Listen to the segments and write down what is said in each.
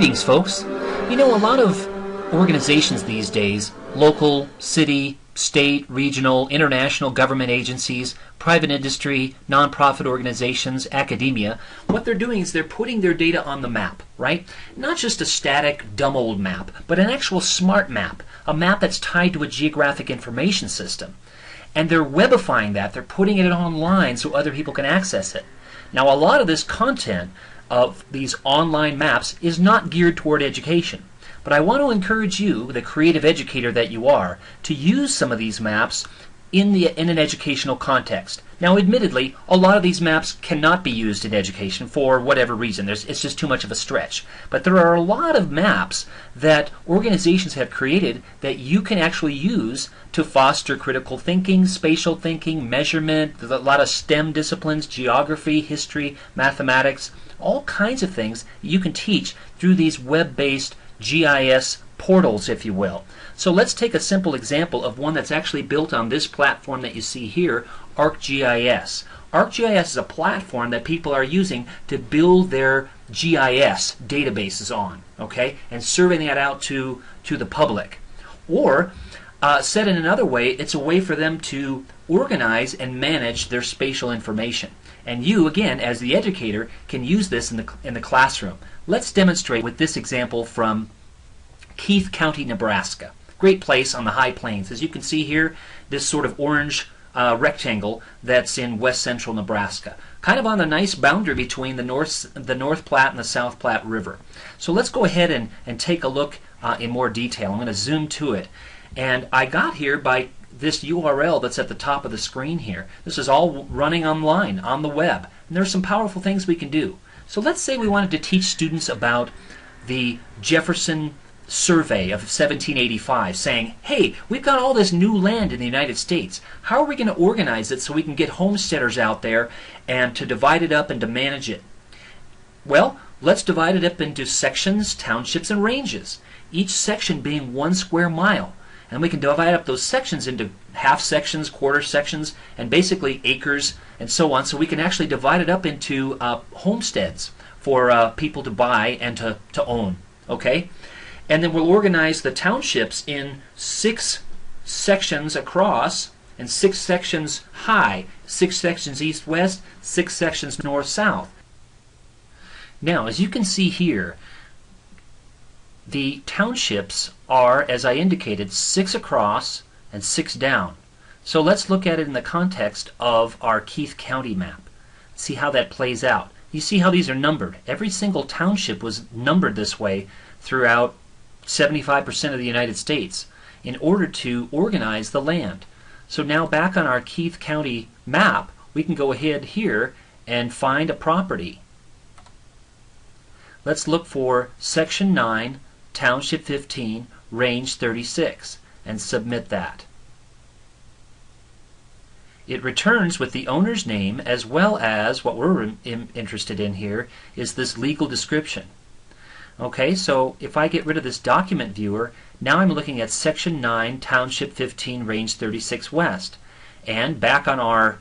Greetings, folks. You know, a lot of organizations these days, local, city, state, regional, international government agencies, private industry, nonprofit organizations, academia, what they're doing is they're putting their data on the map, right? Not just a static, dumb old map, but an actual smart map, a map that's tied to a geographic information system. And they're webifying that, they're putting it online so other people can access it. Now, a lot of this content of these online maps is not geared toward education. But I want to encourage you, the creative educator that you are, to use some of these maps in an educational context. Now, admittedly, a lot of these maps cannot be used in education for whatever reason. It's just too much of a stretch. But there are a lot of maps that organizations have created that you can actually use to foster critical thinking, spatial thinking, measurement. There's a lot of STEM disciplines, geography, history, mathematics, all kinds of things you can teach through these web-based GIS portals, if you will. So let's take a simple example of one that's actually built on this platform that you see here, ArcGIS. ArcGIS is a platform that people are using to build their GIS databases on, okay, and serving that out to the public. Or, said in another way, it's a way for them to organize and manage their spatial information. And you, again, as the educator, can use this in the classroom. Let's demonstrate with this example from Keith County, Nebraska. Great place on the high plains. As you can see here, this sort of orange rectangle that's in west central Nebraska. Kind of on the nice boundary between the North Platte and the South Platte River. So let's go ahead and take a look in more detail. I'm going to zoom to it. And I got here by this URL that's at the top of the screen here. This is all running online, on the web. And there's some powerful things we can do. So let's say we wanted to teach students about the Jefferson survey of 1785, saying, hey, we've got all this new land in the United States. How are we going to organize it so we can get homesteaders out there and to divide it up and to manage it? Well, let's divide it up into sections, townships, and ranges, each section being 1 square mile. And we can divide up those sections into half sections, quarter sections, and basically acres and so on. So we can actually divide it up into homesteads for people to buy and to own. Okay? And then we'll organize the townships in 6 sections across and 6 sections high, 6 sections east-west, 6 sections north-south. Now, as you can see here, the townships are, as I indicated, 6 across and 6 down. So let's look at it in the context of our Keith County map. See how that plays out. You see how these are numbered. Every single township was numbered this way throughout 75% of the United States in order to organize the land. So now back on our Keith County map, we can go ahead here and find a property. Let's look for Section 9, Township 15, Range 36, and submit that. It returns with the owner's name, as well as what we're interested in here is this legal description. Okay, so if I get rid of this document viewer, now I'm looking at Section 9, Township 15, Range 36 West. And back on our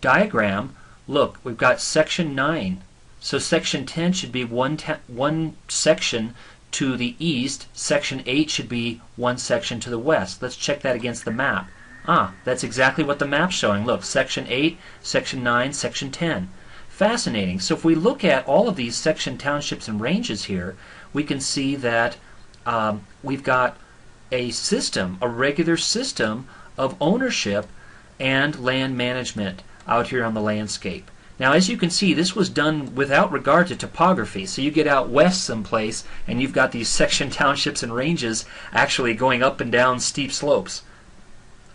diagram, look, we've got Section 9. So Section 10 should be one section to the east. Section 8 should be 1 section to the west. Let's check that against the map. That's exactly what the map's showing. Look, Section 8, Section 9, Section 10. Fascinating. So if we look at all of these section townships and ranges here, we can see that we've got a system, a regular system of ownership and land management out here on the landscape. Now, as you can see, this was done without regard to topography. So you get out west someplace and you've got these section townships and ranges actually going up and down steep slopes.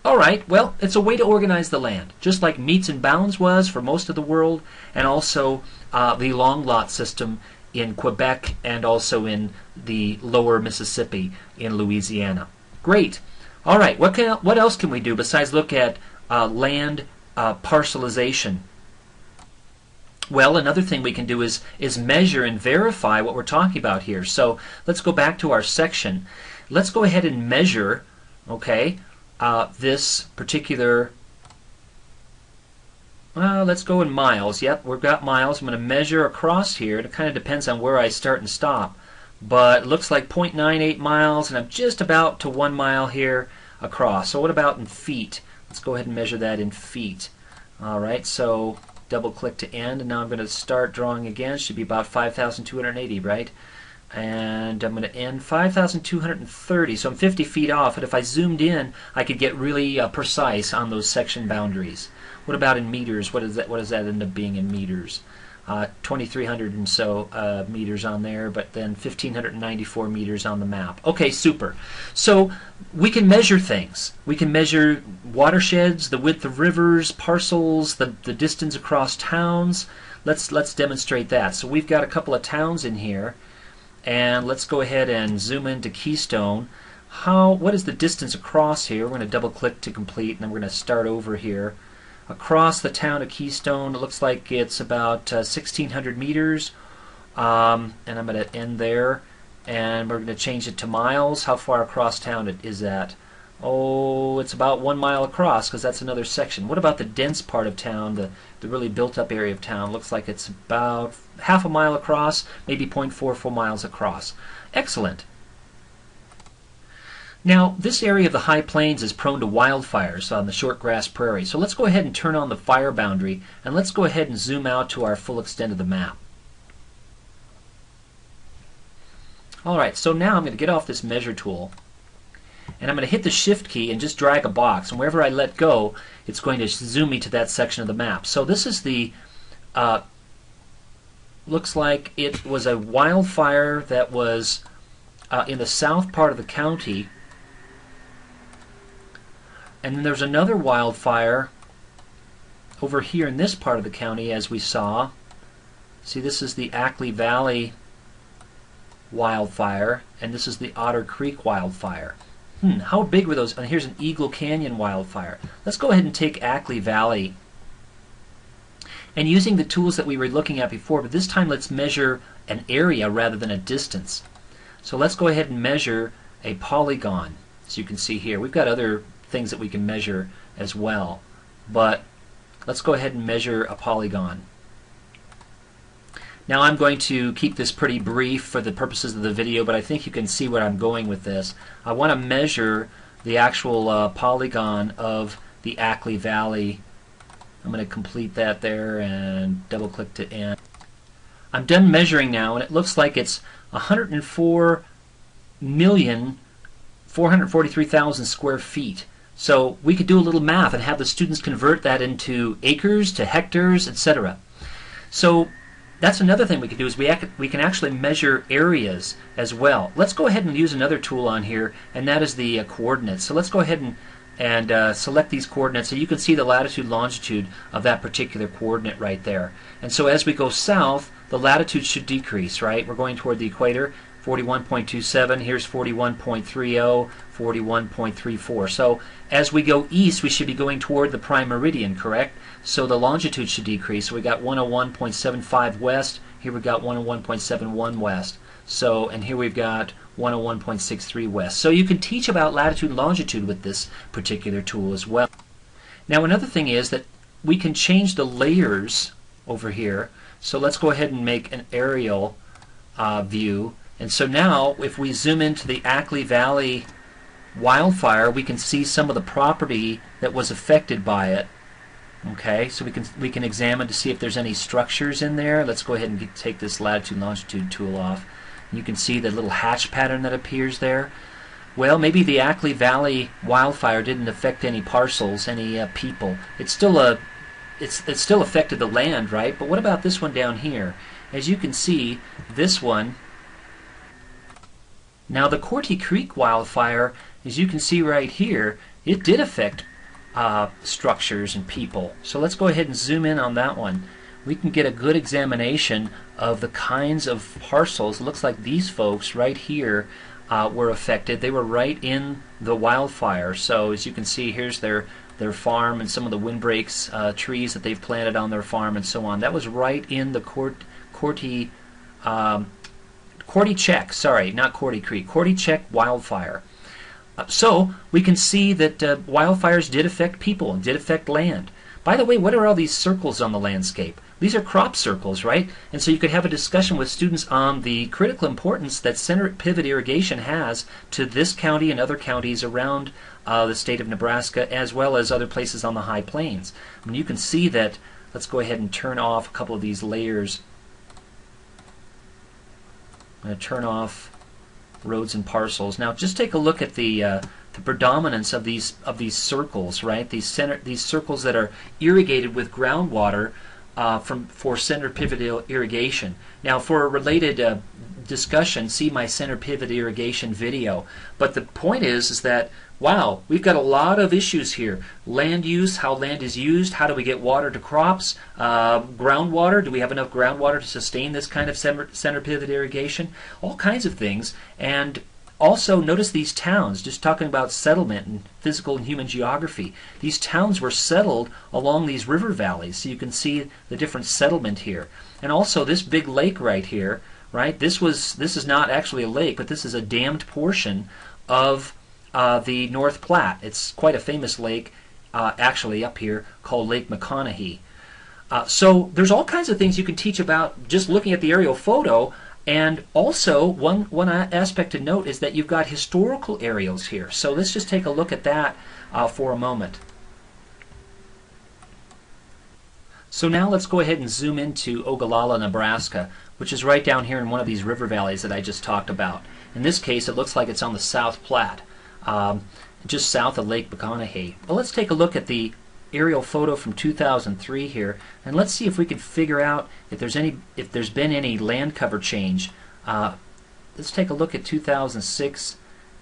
All right, well, it's a way to organize the land, just like meets and bounds was for most of the world, and also the long lot system in Quebec and also in the lower Mississippi in Louisiana. Great. All right, what else can we do besides look at land parcelization? Well, another thing we can do is measure and verify what we're talking about here. So let's go back to our section. Let's go ahead and measure, okay, this particular Well, let's go in miles. Yep, we've got miles. I'm going to measure across here. It kind of depends on where I start and stop. But it looks like 0.98 miles, and I'm just about to 1 mile here across. So what about in feet? Let's go ahead and measure that in feet. All right, so double click to end, and now I'm going to start drawing again. It should be about 5,280, right? And I'm going to end 5,230, so I'm 50 feet off. But if I zoomed in, I could get really precise on those section boundaries. What about in meters? What does that end up being in meters? 2,300 and so meters on there, but then 1,594 meters on the map. Okay, super. So we can measure things. We can measure watersheds, the width of rivers, parcels, the distance across towns. Let's demonstrate that. So we've got a couple of towns in here, and let's go ahead and zoom into Keystone. What is the distance across here? We're going to double click to complete, and then we're going to start over here. Across the town of Keystone, it looks like it's about 1,600 meters, and I'm going to end there, and we're going to change it to miles. How far across town is that? Oh, it's about 1 mile across, because that's another section. What about the dense part of town, the really built-up area of town? Looks like it's about half a mile across, maybe 0.44 miles across. Excellent. Now, this area of the high plains is prone to wildfires on the short grass prairie. So let's go ahead and turn on the fire boundary, and let's go ahead and zoom out to our full extent of the map. Alright, so now I'm going to get off this measure tool, and I'm going to hit the shift key and just drag a box, and wherever I let go, it's going to zoom me to that section of the map. So this is the, looks like it was a wildfire that was in the south part of the county. And then there's another wildfire over here in this part of the county, as we saw. See, this is the Ackley Valley wildfire, and this is the Otter Creek wildfire. How big were those? And here's an Eagle Canyon wildfire. Let's go ahead and take Ackley Valley. And using the tools that we were looking at before, but this time let's measure an area rather than a distance. So let's go ahead and measure a polygon. As you can see here, we've got other things that we can measure as well, but let's go ahead and measure a polygon. Now I'm going to keep this pretty brief for the purposes of the video, but I think you can see where I'm going with this. I want to measure the actual polygon of the Ackley Valley. I'm going to complete that there and double click to end. I'm done measuring now, and it looks like it's 104,443,000 square feet. So we could do a little math and have the students convert that into acres to hectares, etc. So that's another thing we could do, is we can actually measure areas as well. Let's go ahead and use another tool on here, and that is the coordinates. So let's go ahead and select these coordinates, so you can see the latitude longitude of that particular coordinate right there. And so as we go south, the latitude should decrease, right? We're going toward the equator. 41.27, here's 41.30, 41.34. So as we go east, we should be going toward the prime meridian, correct? So the longitude should decrease. So we got 101.75 west, here we got 101.71 west. So, and here we've got 101.63 west. So you can teach about latitude and longitude with this particular tool as well. Now another thing is that we can change the layers over here. So let's go ahead and make an aerial view. And so now, if we zoom into the Ackley Valley wildfire, we can see some of the property that was affected by it. Okay, so we can examine to see if there's any structures in there. Let's go ahead and take this latitude and longitude tool off. You can see the little hatch pattern that appears there. Well, maybe the Ackley Valley wildfire didn't affect any parcels, any people. It still affected the land, right? But what about this one down here? As you can see, this one. Now the Corty Creek wildfire, as you can see right here, it did affect structures and people. So let's go ahead and zoom in on that one. We can get a good examination of the kinds of parcels. It looks like these folks right here were affected. They were right in the wildfire. So as you can see, here's their farm and some of the windbreaks, trees that they've planted on their farm and so on. That was right in the Corty Check, sorry, not Corty Creek, Corty Check wildfire. So we can see that wildfires did affect people and did affect land. By the way, what are all these circles on the landscape? These are crop circles, right? And so you could have a discussion with students on the critical importance that center pivot irrigation has to this county and other counties around the state of Nebraska, as well as other places on the high plains. I mean, you can see that. Let's go ahead and turn off a couple of these layers. I'm going to turn off roads and parcels. Now, just take a look at the predominance of these circles, right? These circles that are irrigated with groundwater for center pivot irrigation. Now, for a related discussion, see my center pivot irrigation video. But the point is that, wow, we've got a lot of issues here. Land use, how land is used, how do we get water to crops, groundwater, do we have enough groundwater to sustain this kind of center pivot irrigation, all kinds of things. And also notice these towns, just talking about settlement and physical and human geography. These towns were settled along these river valleys, so you can see the different settlement here. And also this big lake right here, right? This is not actually a lake, but this is a dammed portion of the North Platte. It's quite a famous lake, actually up here, called Lake McConaughey. So there's all kinds of things you can teach about just looking at the aerial photo. And also, one aspect to note is that you've got historical aerials here. So let's just take a look at that for a moment. So now let's go ahead and zoom into Ogallala, Nebraska, which is right down here in one of these river valleys that I just talked about. In this case, it looks like it's on the South Platte, just south of Lake McConaughey. Well, let's take a look at the aerial photo from 2003 here, and let's see if we can figure out if there's been any land cover change. Let's take a look at 2006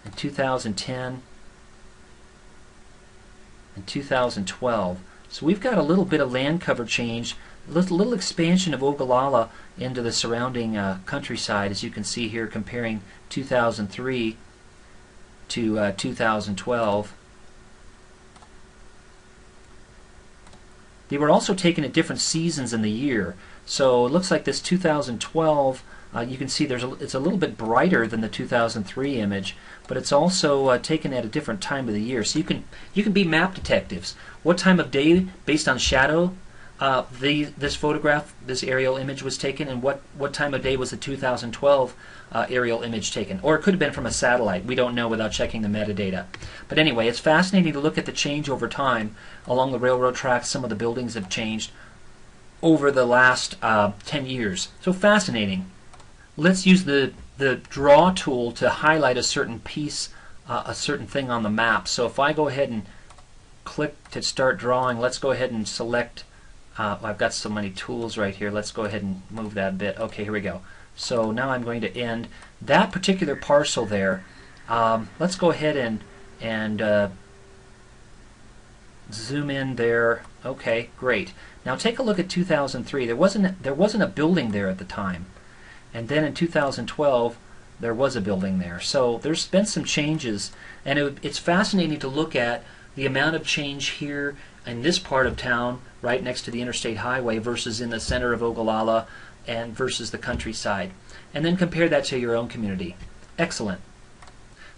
and 2010 and 2012. So we've got a little bit of land cover change, a little expansion of Ogallala into the surrounding countryside, as you can see here, comparing 2003 to 2012. They were also taken at different seasons in the year. So it looks like this 2012, you can see it's a little bit brighter than the 2003 image, but it's also taken at a different time of the year. So you can be map detectives. What time of day, based on shadow, this photograph, this aerial image was taken, and what time of day was the 2012 aerial image taken? Or it could have been from a satellite. We don't know without checking the metadata. But anyway, it's fascinating to look at the change over time. Along the railroad tracks, some of the buildings have changed over the last 10 years. So fascinating. Let's use the draw tool to highlight a certain piece, a certain thing on the map. So if I go ahead and click to start drawing, let's go ahead and select. I've got so many tools right here. Let's go ahead and move that a bit. Okay, here we go. So now I'm going to end that particular parcel there. Let's go ahead and zoom in there. Okay, great. Now take a look at 2003. There wasn't a building there at the time, and then in 2012 there was a building there. So there's been some changes, and it's fascinating to look at the amount of change here in this part of town, right next to the interstate highway, versus in the center of Ogallala and versus the countryside. And then compare that to your own community. Excellent.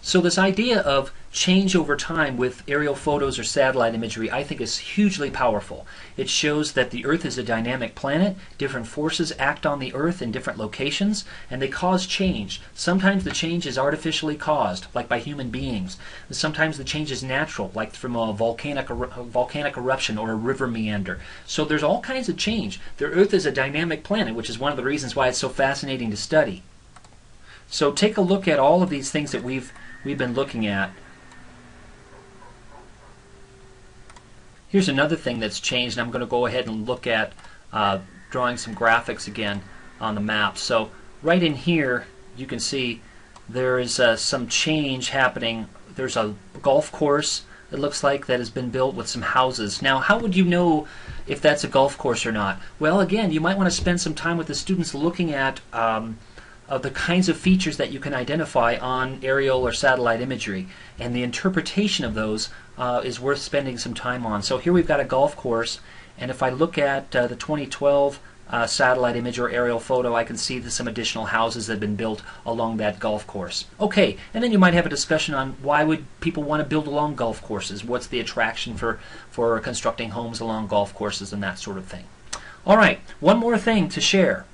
So this idea of change over time with aerial photos or satellite imagery, I think, is hugely powerful. It shows that the Earth is a dynamic planet. Different forces act on the Earth in different locations, and they cause change. Sometimes the change is artificially caused, like by human beings. And sometimes the change is natural, like from a volcanic eruption or a river meander. So there's all kinds of change. The Earth is a dynamic planet, which is one of the reasons why it's so fascinating to study. So take a look at all of these things that we've been looking at. Here's another thing that's changed, and I'm going to go ahead and look at drawing some graphics again on the map. So right in here you can see there is some change happening. There's a golf course, it looks like, that has been built with some houses. Now, how would you know if that's a golf course or not? Well, again, you might want to spend some time with the students looking at the kinds of features that you can identify on aerial or satellite imagery, and the interpretation of those is worth spending some time on. So here we've got a golf course, and if I look at the 2012 satellite image or aerial photo, I can see some additional houses that have been built along that golf course. Okay, and then you might have a discussion on why would people want to build along golf courses? What's the attraction for constructing homes along golf courses and that sort of thing. All right, one more thing to share.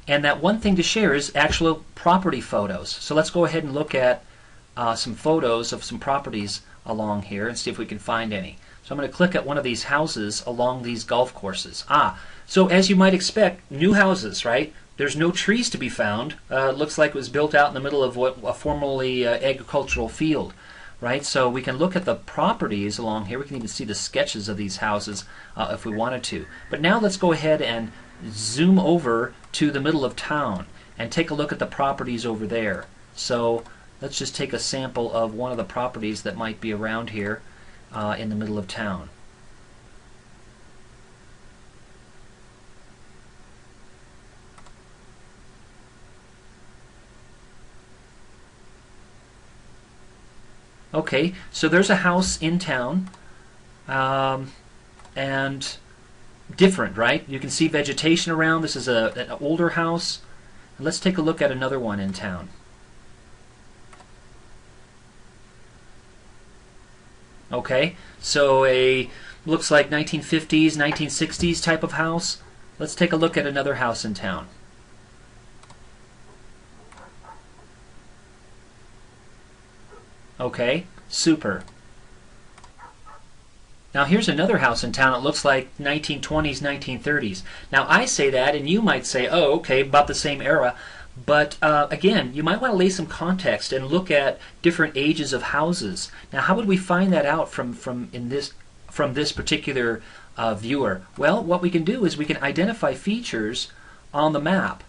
And that one thing to share is actual property photos. So let's go ahead and look at some photos of some properties along here and see if we can find any. So I'm going to click at one of these houses along these golf courses. So as you might expect, new houses, right? There's no trees to be found. It looks like it was built out in the middle of a formerly agricultural field, right? So we can look at the properties along here. We can even see the sketches of these houses if we wanted to. But now let's go ahead and zoom over to the middle of town and take a look at the properties over there. So let's just take a sample of one of the properties that might be around here in the middle of town. Okay, so there's a house in town, and different, right? You can see vegetation around. This is an older house. And let's take a look at another one in town. Okay, so looks like 1950s, 1960s type of house. Let's take a look at another house in town. Okay, super. Now here's another house in town. It looks like 1920s, 1930s. Now I say that, and you might say, oh, okay, about the same era. But again, you might want to lay some context and look at different ages of houses. Now, how would we find that out from this particular viewer? Well, what we can do is we can identify features on the map.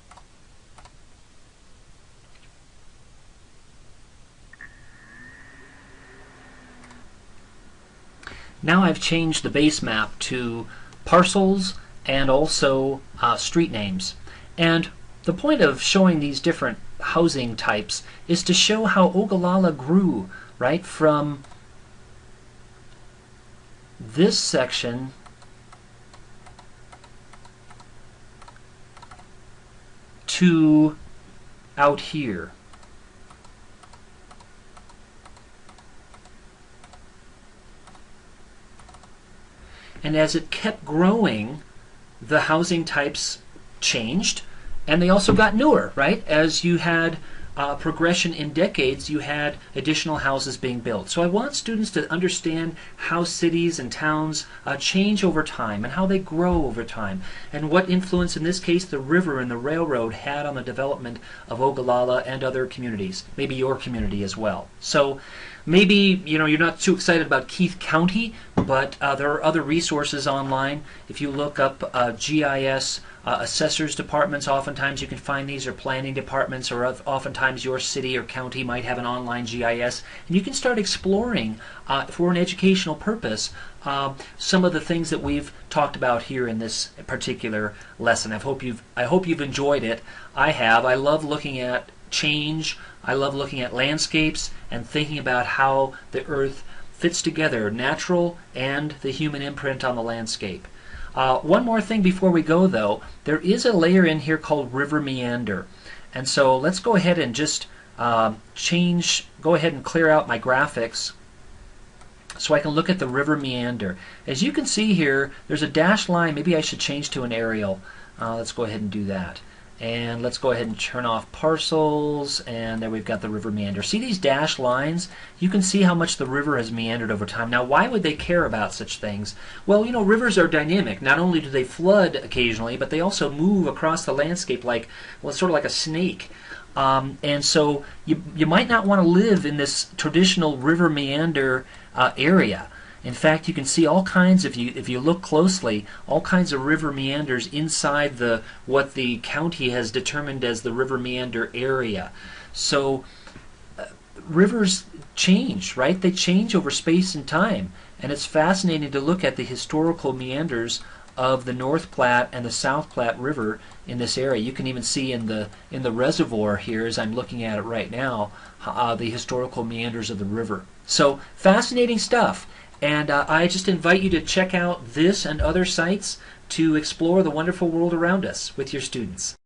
Now I've changed the base map to parcels and also street names. And the point of showing these different housing types is to show how Ogallala grew, right, from this section to out here. And as it kept growing, the housing types changed, and they also got newer, right? As you had progression in decades, you had additional houses being built. So I want students to understand how cities and towns change over time and how they grow over time, and what influence, in this case, the river and the railroad had on the development of Ogallala and other communities, maybe your community as well. So maybe you're not too excited about Keith County, but there are other resources online. If you look up GIS assessors departments, oftentimes you can find these, or planning departments, or oftentimes your city or county might have an online GIS, and you can start exploring for an educational purpose some of the things that we've talked about here in this particular lesson. I hope you've enjoyed it. I have. I love looking at change. I love looking at landscapes and thinking about how the earth fits together, natural and the human imprint on the landscape. One more thing before we go, though. There is a layer in here called river meander. And so let's go ahead and just go ahead and clear out my graphics so I can look at the river meander. As you can see here, there's a dashed line. Maybe I should change to an aerial. Let's go ahead and do that. And let's go ahead and turn off parcels, and there we've got the river meander. See these dashed lines? You can see how much the river has meandered over time. Now, why would they care about such things? Well, rivers are dynamic. Not only do they flood occasionally, but they also move across the landscape like, well, sort of like a snake. And so you might not want to live in this traditional river meander area. In fact, you can see all kinds, if you look closely, all kinds of river meanders inside what the county has determined as the river meander area. So rivers change, right? They change over space and time, and it's fascinating to look at the historical meanders of the North Platte and the South Platte River in this area. You can even see in the reservoir here, as I'm looking at it right now, the historical meanders of the river. So fascinating stuff. And I just invite you to check out this and other sites to explore the wonderful world around us with your students.